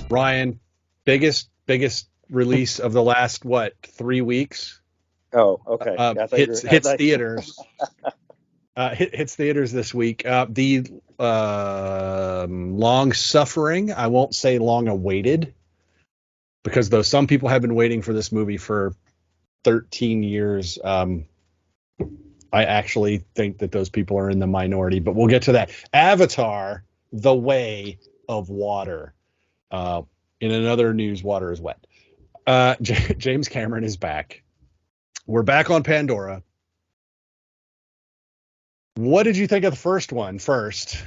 Ryan, biggest release of the last 3 weeks. Oh, okay. Hits theaters. Hits theaters this week. The long suffering, I won't say long awaited, because though some people have been waiting for this movie for 13 years, I actually think that those people are in the minority, but we'll get to that. Avatar, The Way of Water. In another news, water is wet. James Cameron is back. We're back on Pandora. What did you think of the first one first?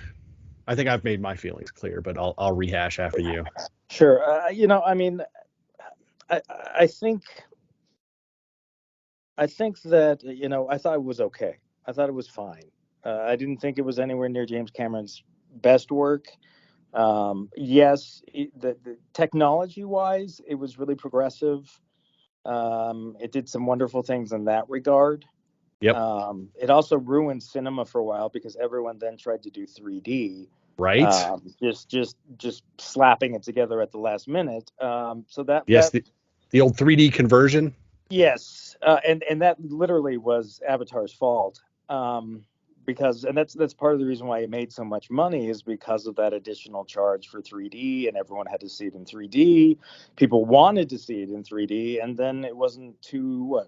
I think I've made my feelings clear, but I'll rehash after you. Sure. I mean, I think that, I thought it was okay. I thought it was fine. I didn't think it was anywhere near James Cameron's best work. Yes, the technology-wise, it was really progressive. It did some wonderful things in that regard. Yep. It also ruined cinema for a while because everyone then tried to do 3D. Right. Just slapping it together at the last minute. So that yes, the old 3D conversion. Yes, and that literally was Avatar's fault. Because that's part of the reason why it made so much money, is because of that additional charge for 3D, and everyone had to see it in 3D. People wanted to see it in 3D, and then it wasn't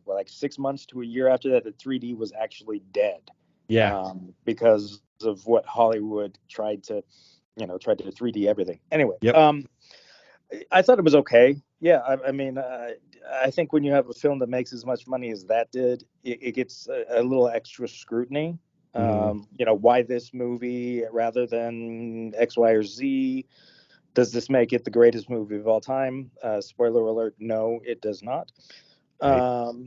like 6 months to a year after that, the 3D was actually dead. Yeah. Because of what Hollywood tried to 3D everything. Anyway, yep. I thought it was okay. Yeah, I mean, I think when you have a film that makes as much money as that did, it gets a little extra scrutiny. Why this movie rather than X, Y, or Z? Does this make it the greatest movie of all time? Spoiler alert, no, it does not. Right.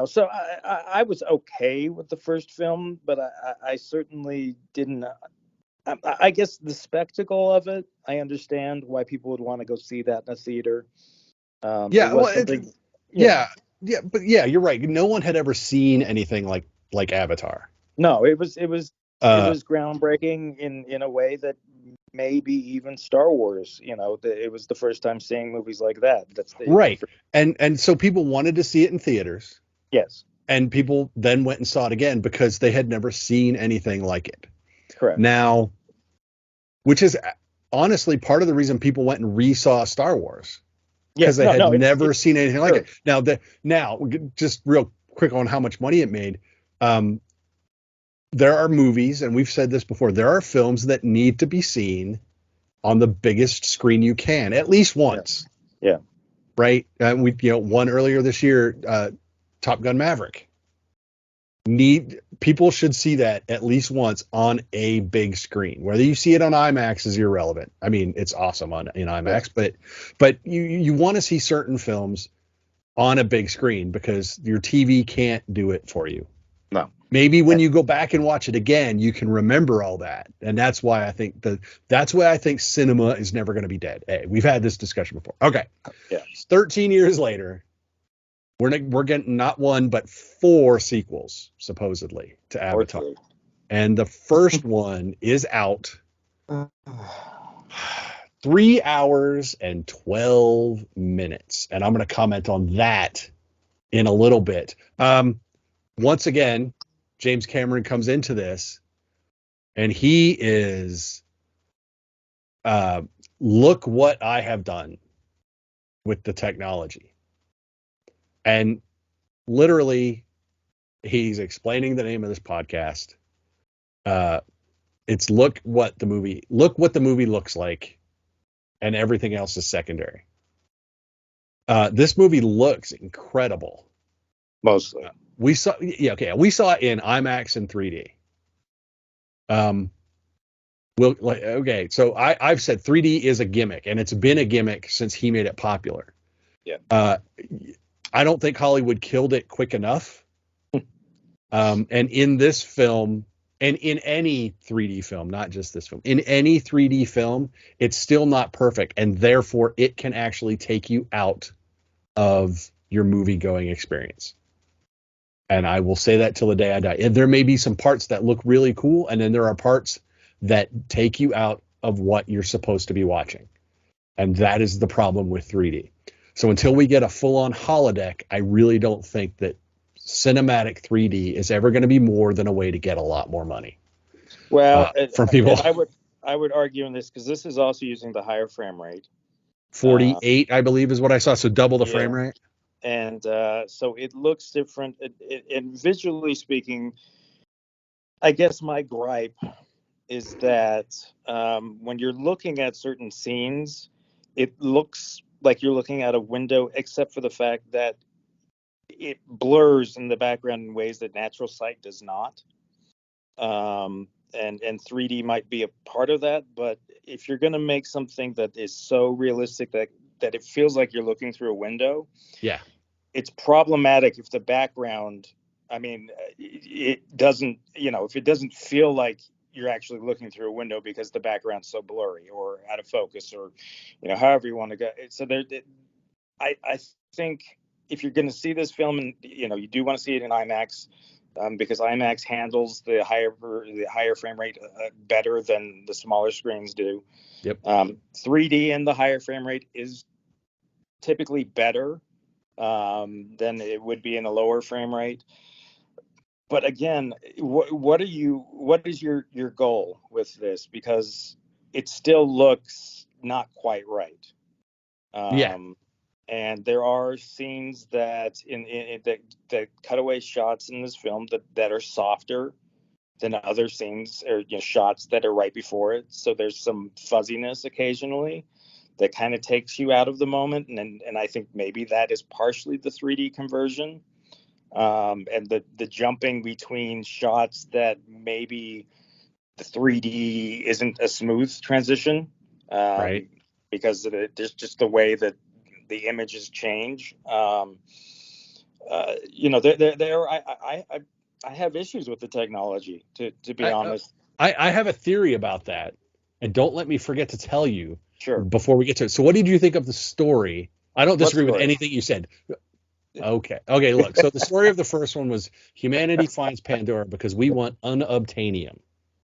So I was okay with the first film, but I certainly didn't. I guess the spectacle of it, I understand why people would want to go see that in a theater. But yeah, you're right. No one had ever seen anything like Avatar. No, it was groundbreaking in a way that maybe even Star Wars. It was the first time seeing movies like that. Right, and so people wanted to see it in theaters. Yes, and people then went and saw it again because they had never seen anything like it. Correct. Now, which is honestly part of the reason people went and re-saw Star Wars, because they had never seen anything like it. Now, just real quick on how much money it made. There are movies, and we've said this before, there are films that need to be seen on the biggest screen you can, at least once. Yeah. Right. We, one earlier this year, Top Gun Maverick. People should see that at least once on a big screen. Whether you see it on IMAX is irrelevant. I mean, it's awesome in IMAX, but you want to see certain films on a big screen because your TV can't do it for you. No. Maybe when you go back and watch it again, you can remember all that, and that's why I think cinema is never going to be dead. Hey, we've had this discussion before. Okay. Yeah. 13 years later. We're getting not one, but 4 sequels, supposedly, to Avatar. And the first one is out. 3 hours and 12 minutes. And I'm going to comment on that in a little bit. Once again, James Cameron comes into this, and he is, look what I have done with the technology. And literally, he's explaining the name of this podcast. It's look what the movie looks like, and everything else is secondary. This movie looks incredible. Mostly, we saw it in IMAX and 3D. So I've said 3D is a gimmick, and it's been a gimmick since he made it popular. Yeah. I don't think Hollywood killed it quick enough. And in this film, and in any 3D film, not just this film, in any 3D film, it's still not perfect. And therefore, it can actually take you out of your movie-going experience. And I will say that till the day I die. And there may be some parts that look really cool, and then there are parts that take you out of what you're supposed to be watching. And that is the problem with 3D. So until we get a full-on holodeck, I really don't think that cinematic 3D is ever going to be more than a way to get a lot more money. Well, from people. I would argue in this, because this is also using the higher frame rate. 48, I believe, is what I saw. So double the Yeah. frame rate. And so it looks different. And visually speaking, I guess my gripe is that when you're looking at certain scenes, it looks like you're looking at a window, except for the fact that it blurs in the background in ways that natural sight does not. And 3D might be a part of that, but if you're going to make something that is so realistic that it feels like you're looking through a window, yeah, it's problematic if the background, I mean, it doesn't, if it doesn't feel like you're actually looking through a window because the background's so blurry or out of focus, or however you want to go. So I think if you're going to see this film, and you do want to see it in IMAX, because IMAX handles the higher frame rate better than the smaller screens do. Yep. 3D and the higher frame rate is typically better than it would be in a lower frame rate. But again, what is your goal with this? Because it still looks not quite right. And there are scenes that that cutaway shots in this film that are softer than other scenes, or shots that are right before it. So there's some fuzziness occasionally that kind of takes you out of the moment, and I think maybe that is partially the 3D conversion, and the jumping between shots that maybe the 3D isn't a smooth transition, right? Because there's just the way that the images change. I have issues with the technology, to be honest. I have a theory about that, and don't let me forget to tell you. Sure. Before we get to it. So what did you think of the story? I don't disagree with anything you said. Okay, look. So the story of the first one was humanity finds Pandora because we want unobtainium.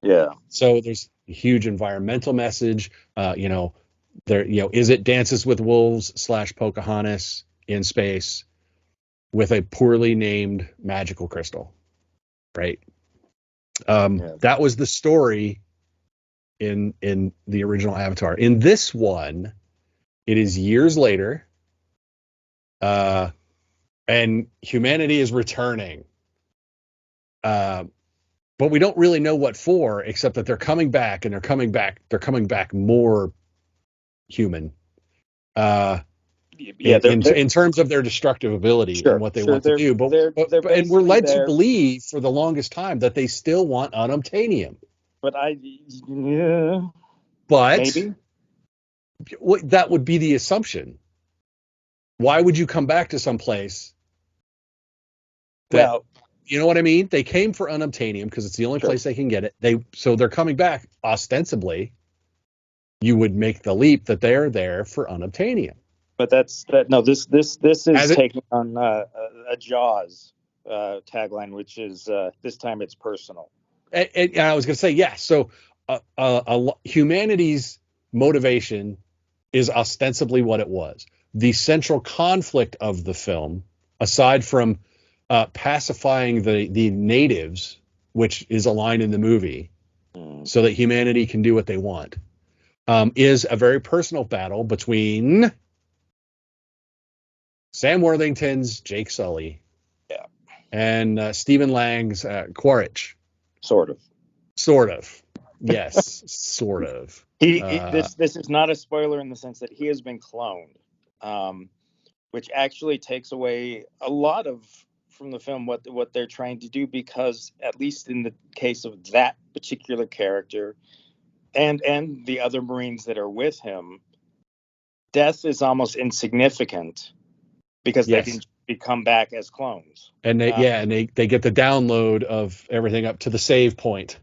Yeah. So there's a huge environmental message. Is it Dances with Wolves / Pocahontas in space with a poorly named magical crystal, right? That was the story in the original Avatar. In this one, it is years later, and humanity is returning, but we don't really know what for, except that they're coming back, and they're coming back more human. In terms of their destructive ability and what they want to do, but we're led to believe for the longest time that they still want unobtainium. But maybe that would be the assumption. Why would you come back to some place that, you know what I mean? They came for unobtainium because it's the only place they can get it. So they're coming back ostensibly. You would make the leap that they're there for unobtainium. But this is taking on a Jaws tagline, which is this time it's personal. And I was going to say, yes. So humanity's motivation is ostensibly what it was. The central conflict of the film, aside from pacifying the natives, which is a line in the movie, so that humanity can do what they want, is a very personal battle between Sam Worthington's Jake Sully, and Stephen Lang's Quaritch. Sort of. Yes, sort of. This is not a spoiler in the sense that he has been cloned, which actually takes away a lot from the film what they're trying to do, because at least in the case of that particular character and the other Marines that are with him, death is almost insignificant because they can become back as clones. And they get the download of everything up to the save point,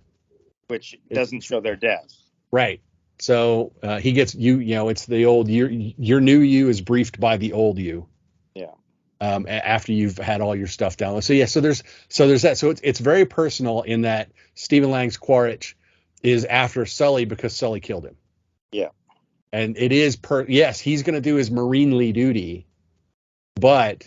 which doesn't show their death. Right. So he gets it's the old your new you is briefed by the old you. Yeah. After you've had all your stuff down. So there's that. So it's very personal in that Stephen Lang's Quaritch is after Sully because Sully killed him. Yeah. And it is yes, he's going to do his Marinely duty, but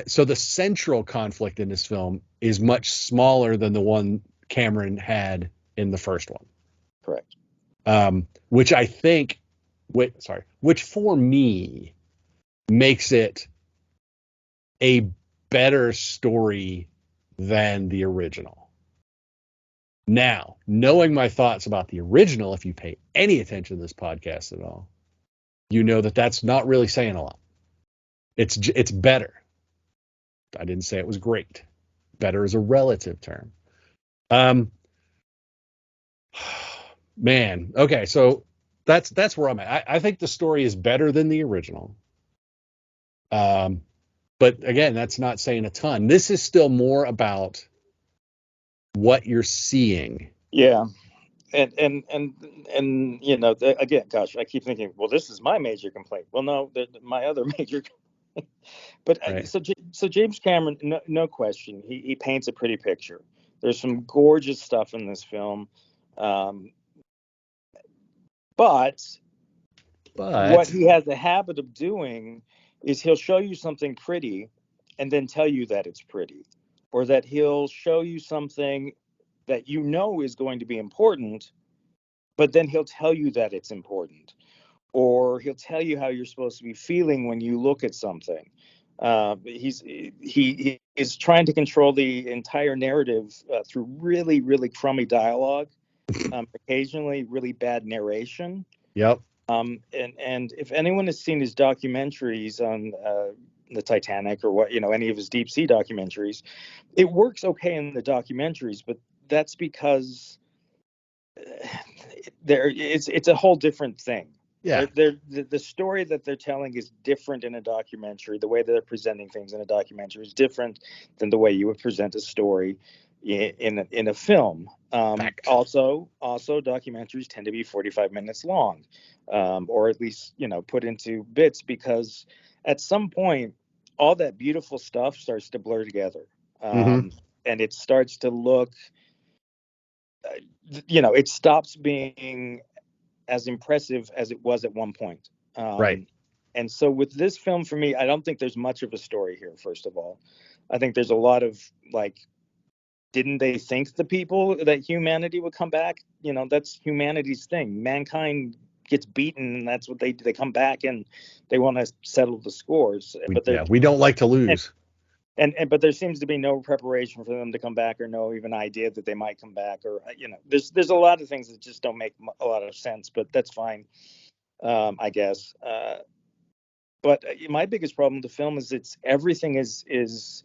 so the central conflict in this film is much smaller than the one Cameron had in the first one. Correct. Which I think, which for me makes it a better story than the original. Now, knowing my thoughts about the original, if you pay any attention to this podcast at all, you know that that's not really saying a lot. It's better. I didn't say it was great. Better is a relative term. Man, okay, so that's where I'm at. I think the story is better than the original. But again, that's not saying a ton. This is still more about what you're seeing. Yeah. And you know, again, gosh, I keep thinking, well, this is my major complaint. Well, no, my other major but Right. So James Cameron, no question, he paints a pretty picture. There's some gorgeous stuff in this film, but what he has a habit of doing is he'll show you something pretty and then tell you that it's pretty, or that he'll show you something that you know is going to be important, but then he'll tell you that it's important, or he'll tell you how you're supposed to be feeling when you look at something. He is trying to control the entire narrative through really, really crummy dialogue, occasionally really bad narration. Yep. And if anyone has seen his documentaries on the Titanic, or what, you know, any of his deep sea documentaries, it works okay in the documentaries, but that's because it's a whole different thing. Yeah. The story that they're telling is different in a documentary. The way that they're presenting things in a documentary is different than the way you would present a story in a film. Also, documentaries tend to be 45 minutes long, or at least, you know, put into bits, because at some point all that beautiful stuff starts to blur together, and it starts to look, you know, it stops being as impressive as it was at one point. Right. And so with this film, for me, I don't think there's much of a story here. First of all, I think there's a lot of like, didn't they think the people that humanity would come back? You know, that's humanity's thing. Mankind gets beaten, and that's what they come back and they want to settle the scores. We don't like to lose. But there seems to be no preparation for them to come back, or no even idea that they might come back, or, you know, there's a lot of things that just don't make a lot of sense, but that's fine, I guess. But my biggest problem with the film is everything is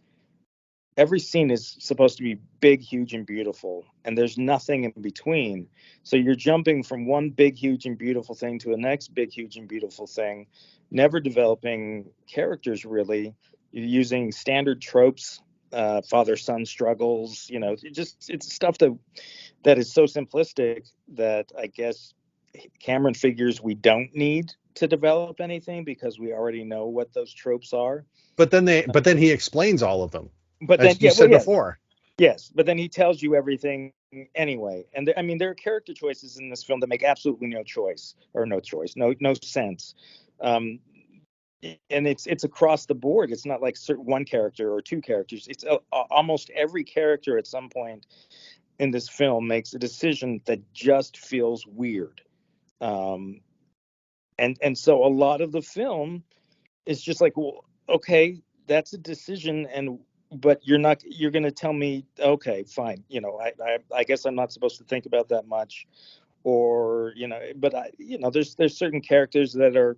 every scene is supposed to be big, huge, and beautiful, and there's nothing in between. So you're jumping from one big, huge, and beautiful thing to the next big, huge, and beautiful thing, never developing characters really. You're using standard tropes, father-son struggles. You know, it's stuff that is so simplistic that I guess Cameron figures we don't need to develop anything because we already know what those tropes are. But then he explains all of them. But as then, you said before. Yes, but then he tells you everything anyway. And I mean, there are character choices in this film that make absolutely no sense. And it's across the board. It's not like one character or two characters. It's almost every character at some point in this film makes a decision that just feels weird. And so a lot of the film is just like, well, okay, that's a decision, but you're going to tell me, okay, fine, you know, I guess I'm not supposed to think about that much, or, you know, but there's certain characters that are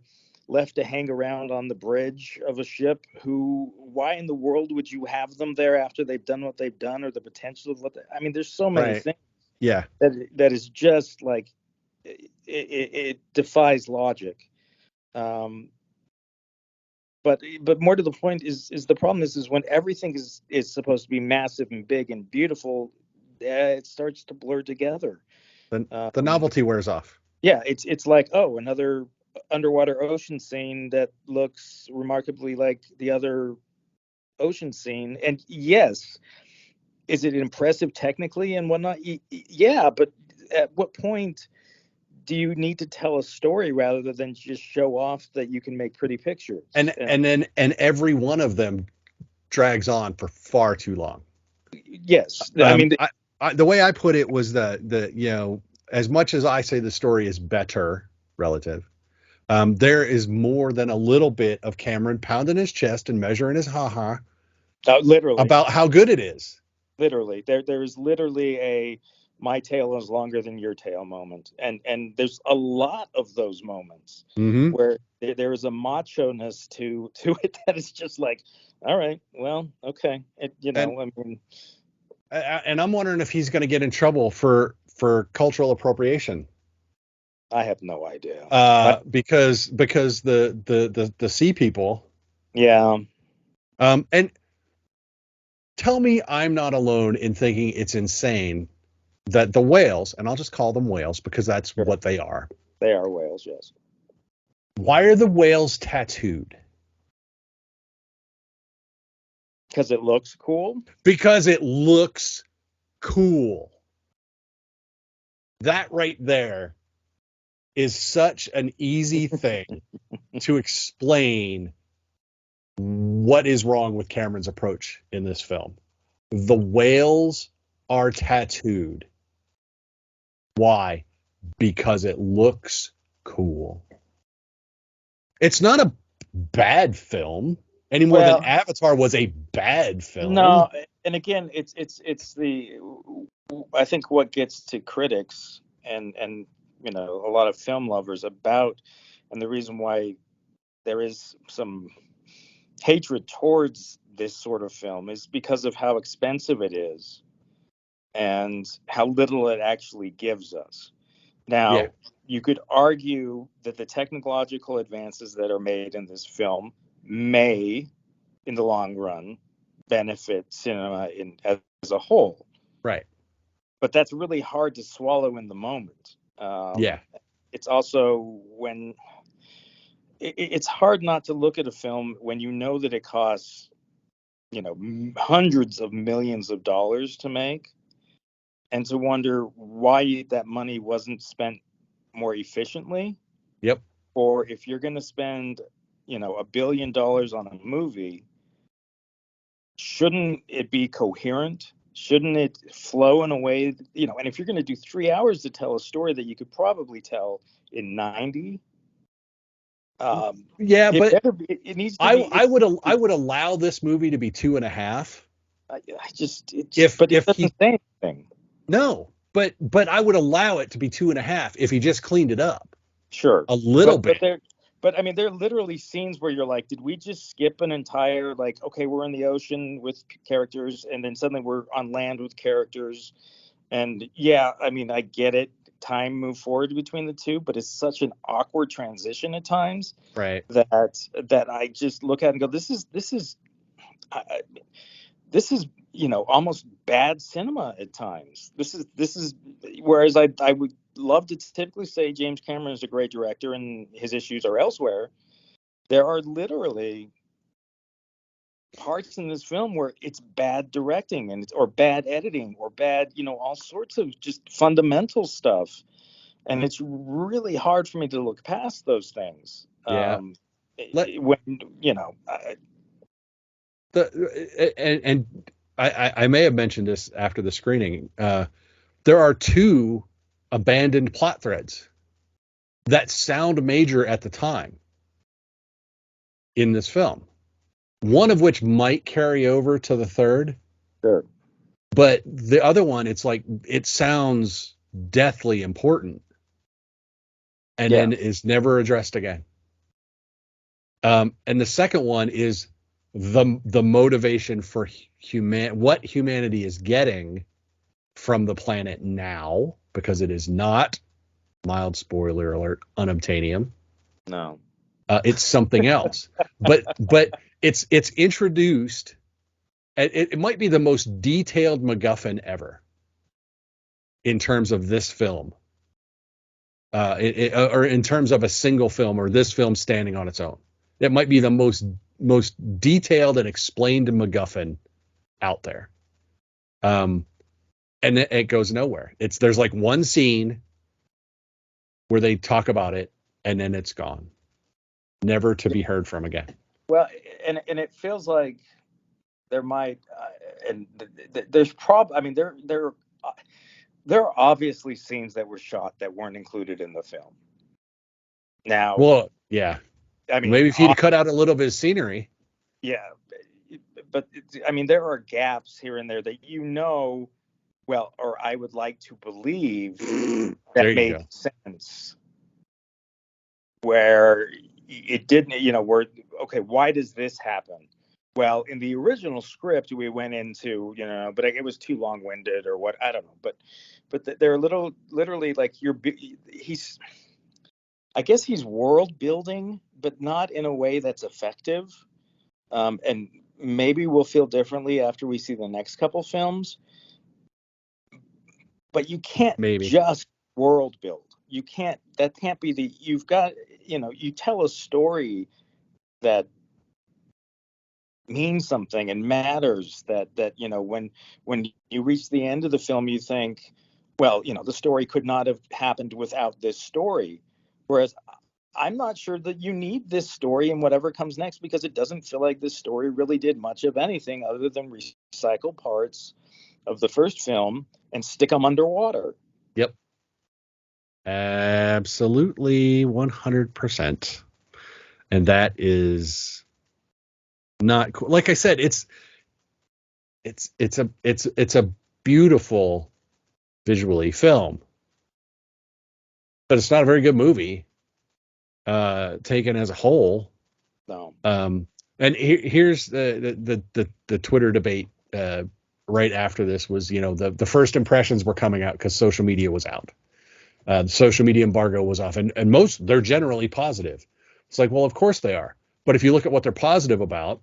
left to hang around on the bridge of a ship, who, why in the world would you have them there after they've done what they've done, or the potential of I mean, there's so many things. Yeah. That is just like, it defies logic. But more to the point is the problem is when everything is supposed to be massive and big and beautiful, it starts to blur together. The novelty wears off. Yeah, it's like, oh, another underwater ocean scene that looks remarkably like the other ocean scene. And yes, is it impressive technically and whatnot? Yeah, but at what point do you need to tell a story rather than just show off that you can make pretty pictures? And every one of them drags on for far too long. Yes, I mean, the way I put it was that as much as I say the story is better relative, there is more than a little bit of Cameron pounding his chest and measuring his ha-ha literally about how good it is. Literally, there's literally a my tail is longer than your tail moment, and there's a lot of those moments where there is a macho-ness to it that is just like, all right, well, okay, and I'm wondering if he's going to get in trouble for cultural appropriation. I have no idea. Because the sea people. Yeah. And tell me I'm not alone in thinking it's insane that the whales, and I'll just call them whales because that's what they are. They are whales, yes. Why are the whales tattooed? Because it looks cool? Because it looks cool. That right there is such an easy thing to explain what is wrong with Cameron's approach in this film. The whales are tattooed. Why? Because it looks cool. It's not a bad film any more than Avatar was a bad film. No, and again, it's I think what gets to critics and a lot of film lovers about, and the reason why there is some hatred towards this sort of film is because of how expensive it is and how little it actually gives us. Now, you could argue that the technological advances that are made in this film may, in the long run, benefit cinema as a whole. Right. But that's really hard to swallow in the moment. It's also when it's hard not to look at a film when you know that it costs, hundreds of millions of dollars to make, and to wonder why that money wasn't spent more efficiently. Yep. Or if you're going to spend, $1 billion on a movie, shouldn't it be coherent? Shouldn't it flow in a way, and if you're going to do 3 hours to tell a story that you could probably tell in 90. But it needs to be. I would allow this movie to be 2.5. It doesn't say anything. No, but I would allow it to be 2.5 if he just cleaned it up. Sure, a little bit. But I mean, there are literally scenes where you're like, did we just skip an entire, okay, we're in the ocean with characters, and then suddenly we're on land with characters, and I mean, I get it. Time moved forward between the two, but it's such an awkward transition at times, right? That I just look at and go, this is almost bad cinema at times. This is whereas I would love to typically say James Cameron is a great director and his issues are elsewhere. There are literally parts in this film where it's bad directing or bad editing or bad, all sorts of just fundamental stuff. And it's really hard for me to look past those things. Yeah. I may have mentioned this after the screening. There are 2 abandoned plot threads that sound major at the time in this film. One of which might carry over to the third. Sure. But the other one, it's like, it sounds deathly important. And then is never addressed again. And the second one is the motivation for what humanity is getting from the planet now, because it is not, mild spoiler alert, unobtainium. No. It's something else. but it's introduced. It might be the most detailed MacGuffin ever in terms of this film. Or in terms of a single film, or this film standing on its own. It might be the most detailed and explained MacGuffin out there. And it goes nowhere. There's like one scene where they talk about it and then it's gone, never to be heard from again. Well, and it feels like there might, there's I mean, there are obviously scenes that were shot that weren't included in the film. Now, Well, yeah. I mean, Maybe if you'd cut out a little bit of scenery. yeah, but I mean, there are gaps here and there that well, or I would like to believe There that you made go. sense. Where it didn't, where, okay, why does this happen? Well, in the original script, we went into, but it was too long-winded or what, I don't know. But they're literally like I guess he's world building, but not in a way that's effective. And maybe we'll feel differently after we see the next couple films. But you can't Maybe. just world build. That can't be you've got, you tell a story that means something and matters, that when you reach the end of the film, you think, well, the story could not have happened without this story. Whereas I'm not sure that you need this story in whatever comes next, because it doesn't feel like this story really did much of anything other than recycle parts of the first film and stick them underwater. Yep. Absolutely 100%. And that is not cool. Like I said, it's a beautiful visually film, but it's not a very good movie taken as a whole. No. And here's the Twitter debate right after this was, the first impressions were coming out because social media was out. The social media embargo was off, and they're generally positive. It's like, well, of course they are. But if you look at what they're positive about,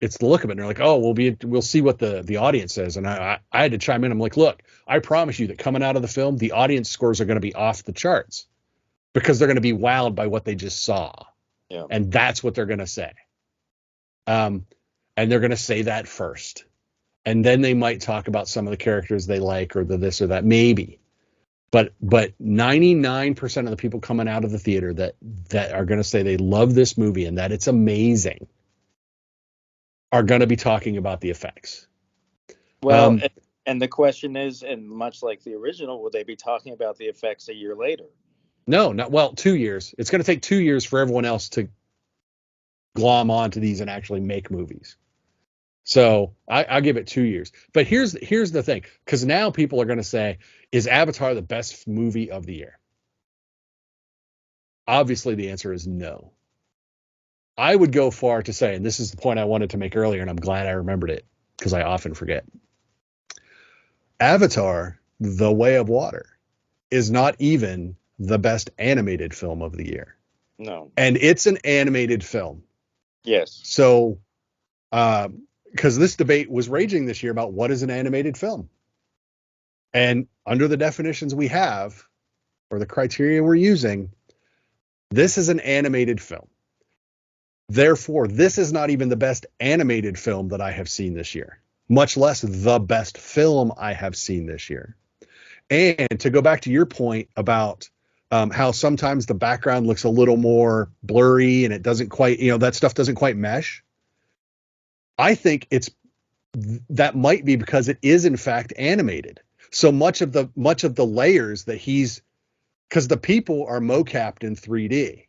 it's the look of it. And they're like, oh, we'll see what the audience says. And I had to chime in. I'm like, look, I promise you that coming out of the film, the audience scores are going to be off the charts because they're going to be wowed by what they just saw. Yeah. And that's what they're going to say. And they're going to say that first. And then they might talk about some of the characters they like or the this or that, maybe. But 99% of the people coming out of the theater that are going to say they love this movie and that it's amazing are going to be talking about the effects. Well, and the question is, and much like the original, will they be talking about the effects a year later? No, not well, 2 years. It's going to take 2 years for everyone else to glom onto these and actually make movies. So I'll give it 2 years. But here's the thing, because now people are going to say, is Avatar the best movie of the year? Obviously, the answer is no. I would go far to say, and this is the point I wanted to make earlier, and I'm glad I remembered it because I often forget. Avatar, The Way of Water, is not even the best animated film of the year. No. And it's an animated film. Yes. So, because this debate was raging this year about what is an animated film. And under the definitions we have, or the criteria we're using, this is an animated film. Therefore, this is not even the best animated film that I have seen this year, much less the best film I have seen this year. And to go back to your point about how sometimes the background looks a little more blurry and it doesn't quite, that stuff doesn't quite mesh. I think that might be because it is in fact animated. So much of the layers that because the people are mocapped in 3D.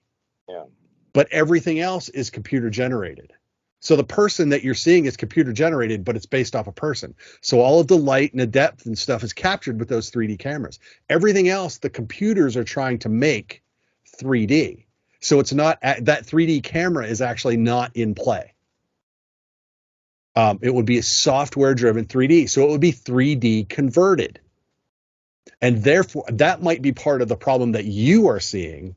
Yeah. But everything else is computer generated. So the person that you're seeing is computer generated, but it's based off a person. So all of the light and the depth and stuff is captured with those 3D cameras. Everything else, the computers are trying to make 3D. So it's not, that 3D camera is actually not in play. It would be a software driven 3D. So it would be 3D converted. And therefore that might be part of the problem that you are seeing.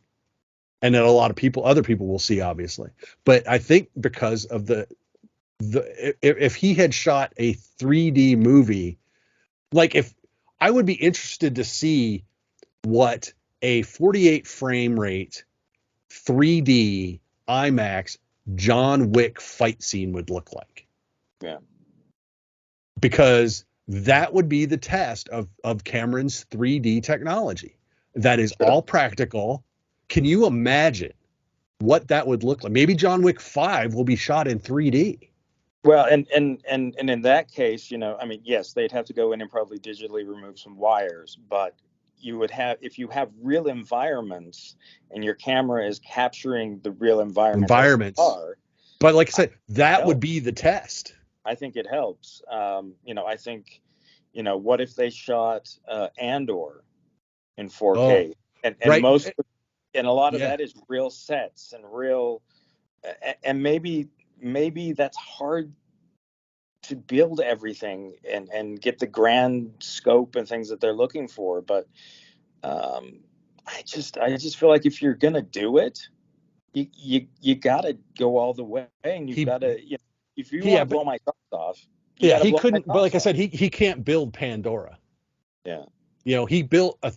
And that a lot of other people will see, obviously. But I think because of if he had shot a 3D movie, like if I would be interested to see what a 48 frame rate 3D IMAX John Wick fight scene would look like. Yeah. Because that would be the test of Cameron's 3D technology. that is all practical. Can you imagine what that would look like? Maybe John Wick 5 will be shot in 3D. Well, and in that case, I mean, yes, they'd have to go in and probably digitally remove some wires, but you would have, if you have real environments and your camera is capturing the real environments. But like I said, that would be the test. I think it helps. I think, what if they shot Andor in 4K, and right. most, and a lot of that is real sets and real, and maybe that's hard to build everything and get the grand scope and things that they're looking for. But I just feel like if you're gonna do it, you gotta go all the way, and you've gotta, if you want to blow my socks off, he couldn't. But like I said, he can't build Pandora. Yeah. He built a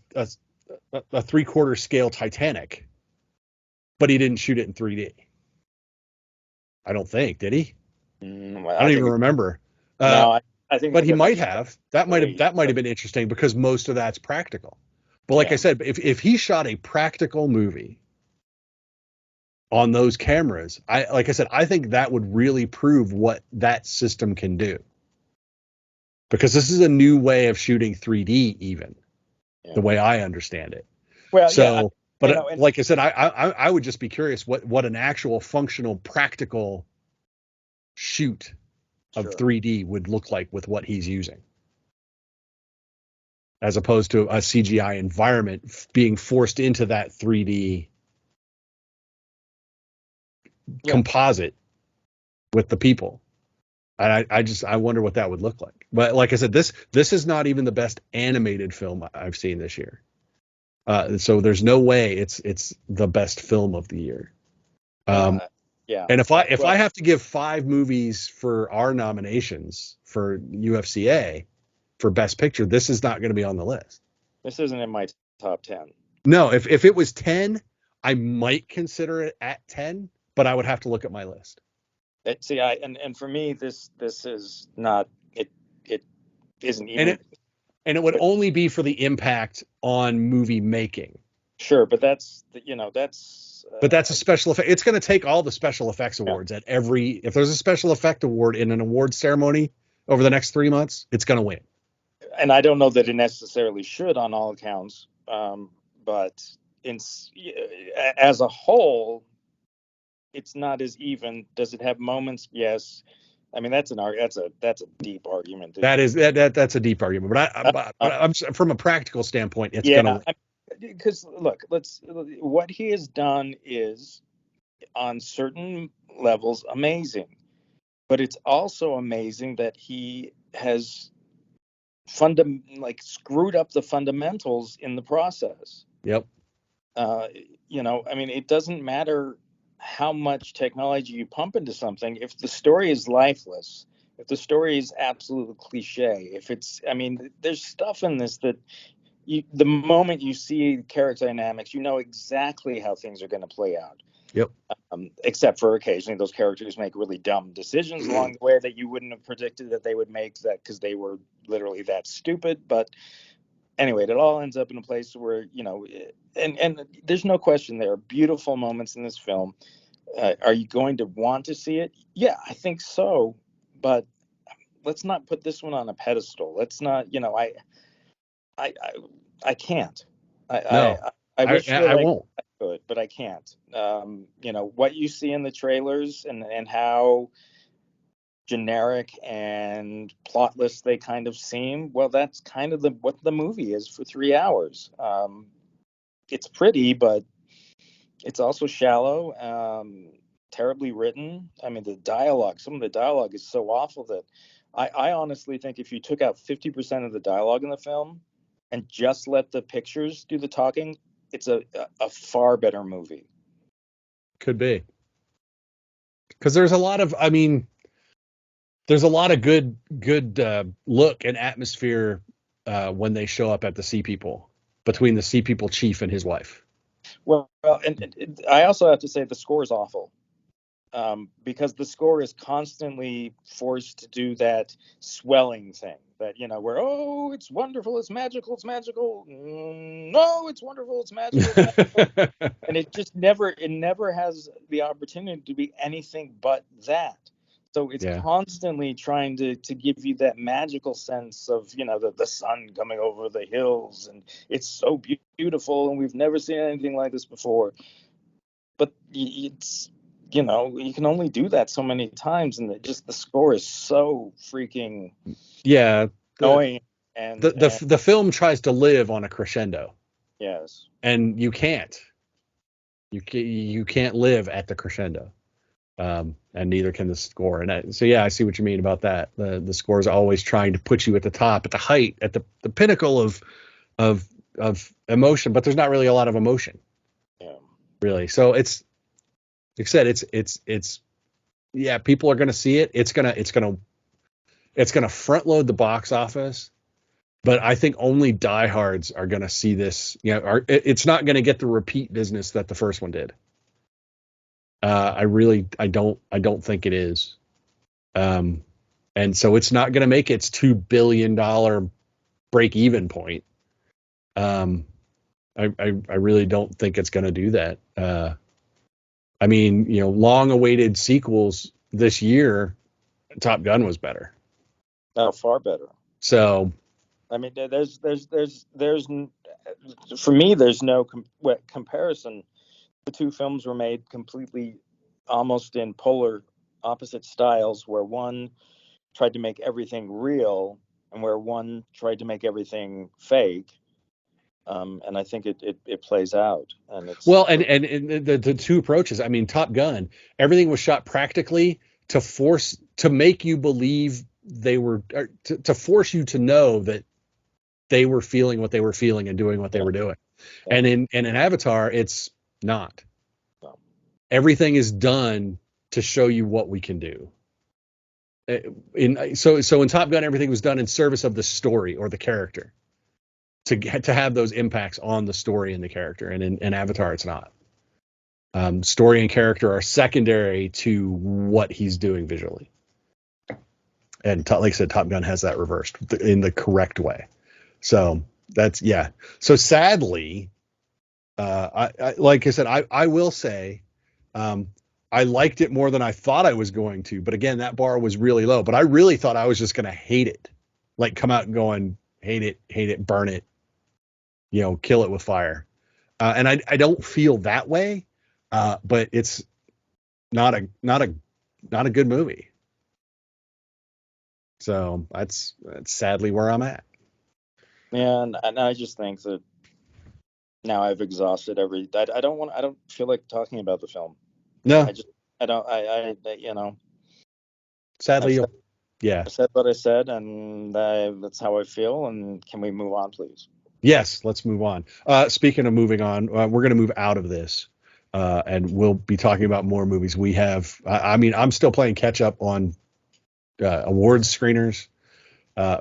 3/4 scale Titanic, but he didn't shoot it in 3D. I don't think, did he? I don't even remember. No, I think. But he might have. That might have been interesting because most of that's practical. But like I said, if he shot a practical movie on those cameras, I think that would really prove what that system can do. Because this is a new way of shooting 3D, even the way I understand it. Well, like I said, I would just be curious what an actual functional, practical shoot of 3D would look like with what he's using, as opposed to a CGI environment being forced into that 3D composite with the people. And I wonder what that would look like. But like I said, this is not even the best animated film I've seen this year. So there's no way it's the best film of the year. And if I have to give 5 movies for our nominations for UFCA for Best Picture, this is not going to be on the list. This isn't in my top 10. No, if it was 10, I might consider it at 10, but I would have to look at my list. And for me, this is not it. It isn't even. And it would only be for the impact on movie making. Sure, but that's. But that's a special effect. It's going to take all the special effects awards at every. If there's a special effect award in an award ceremony over the next 3 months, it's going to win. And I don't know that it necessarily should on all accounts, but as a whole, it's not as even. Does it have moments? Yes. I mean, that's a deep argument. That's a deep argument. But I'm from a practical standpoint, it's going to. Because look, what he has done is on certain levels amazing, but it's also amazing that he has screwed up the fundamentals in the process. Yep. I mean, it doesn't matter how much technology you pump into something if the story is lifeless, if the story is absolute cliche, there's stuff in this that the moment you see character dynamics, you know exactly how things are going to play out. Yep. Except for occasionally those characters make really dumb decisions along the way that you wouldn't have predicted that they would make, that because they were literally that stupid. But anyway, it all ends up in a place where, and there's no question there are beautiful moments in this film. Are you going to want to see it? Yeah, I think so. But let's not put this one on a pedestal. Let's not, I can't. I wish I won't. I could, but I can't. What you see in the trailers and how generic and plotless they kind of seem, well, that's kind of what the movie is for 3 hours. It's pretty, but it's also shallow, terribly written. I mean, some of the dialogue is so awful that I honestly think if you took out 50% of the dialogue in the film and just let the pictures do the talking, it's a far better movie. Could be. Because there's a lot of good look and atmosphere when they show up at the Sea People, between the Sea People chief and his wife. Well, and I also have to say the score is awful, because the score is constantly forced to do that swelling thing. that, where, oh, it's wonderful, it's magical, it's magical. No, it's wonderful, it's magical, it's magical. And it never has the opportunity to be anything but that. So it's constantly trying to give you that magical sense of, the sun coming over the hills, and it's so beautiful, and we've never seen anything like this before. But it's, you can only do that so many times, and the score is so freaking annoying. And the film tries to live on a crescendo. Yes. And you can't. You can't live at the crescendo. And neither can the score. And I see what you mean about that. The score is always trying to put you at the top, at the height, at the pinnacle of emotion, but there's not really a lot of emotion. Yeah. Really. So it's, like I said, it's people are going to see it. It's going to front load the box office, but I think only diehards are going to see this. It's not going to get the repeat business that the first one did. I don't think it is. And so it's not going to make its $2 billion break even point. I really don't think it's going to do that. I mean, long awaited sequels this year, Top Gun was better. Oh, far better. So, I mean, there's for me, there's no comparison. The two films were made completely, almost in polar opposite styles, where one tried to make everything real and where one tried to make everything fake. And I think it plays out. And it's and the two approaches. I mean, Top Gun, everything was shot practically to make you believe they were, to force you to know that they were feeling what they were feeling and doing what they were doing. Yeah. And in Avatar, it's not. No. Everything is done to show you what we can do. So in Top Gun, everything was done in service of the story or the character, to have those impacts on the story and the character. And in Avatar, it's not. Story and character are secondary to what he's doing visually. And like I said, Top Gun has that reversed in the correct way. So that's, So sadly, I like I said, I will say, I liked it more than I thought I was going to. But again, that bar was really low. But I really thought I was just going to hate it. Like, come out and going, hate it, burn it, kill it with fire. And I don't feel that way. But it's not a good movie. So that's sadly where I'm at. Yeah, and I just think that now I've exhausted I don't feel like talking about the film. No, I don't. Sadly, I said what I said, and that's how I feel. And can we move on, please? Yes, let's move on. Speaking of moving on, we're going to move out of this, and we'll be talking about more movies. We have. I'm still playing catch up on awards screeners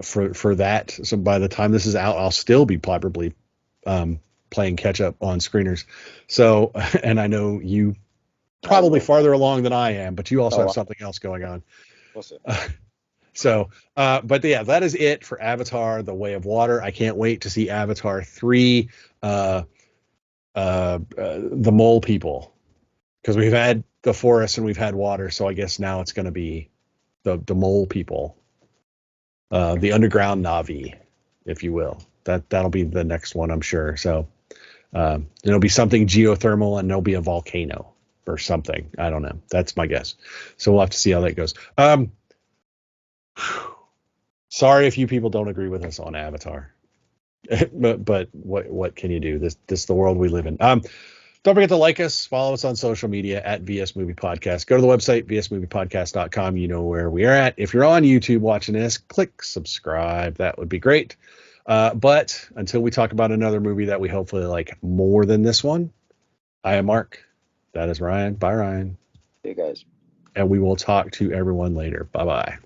for that. So by the time this is out, I'll still be probably playing catch up on screeners. So, and I know you probably farther along than I am, but you also have something else going on. We'll see. But that is it for Avatar: The Way of Water. I can't wait to see Avatar 3, the mole people, because we've had the forest and we've had water. So I guess now it's going to be the mole people, the underground Na'vi, if you will. That'll be the next one, I'm sure. So it'll be something geothermal, and there'll be a volcano or something. I don't know. That's my guess. So we'll have to see how that goes. Sorry if you people don't agree with us on Avatar, but what can you do? This is the world we live in. Don't forget to like us, follow us on social media at VS Movie Podcast. Go to the website, vsmoviepodcast.com. You know where we are at. If you're on YouTube watching this, click subscribe. That would be great. But until we talk about another movie that we hopefully like more than this one, I am Mark. That is Ryan. Bye, Ryan. Hey, guys. And we will talk to everyone later. Bye-bye.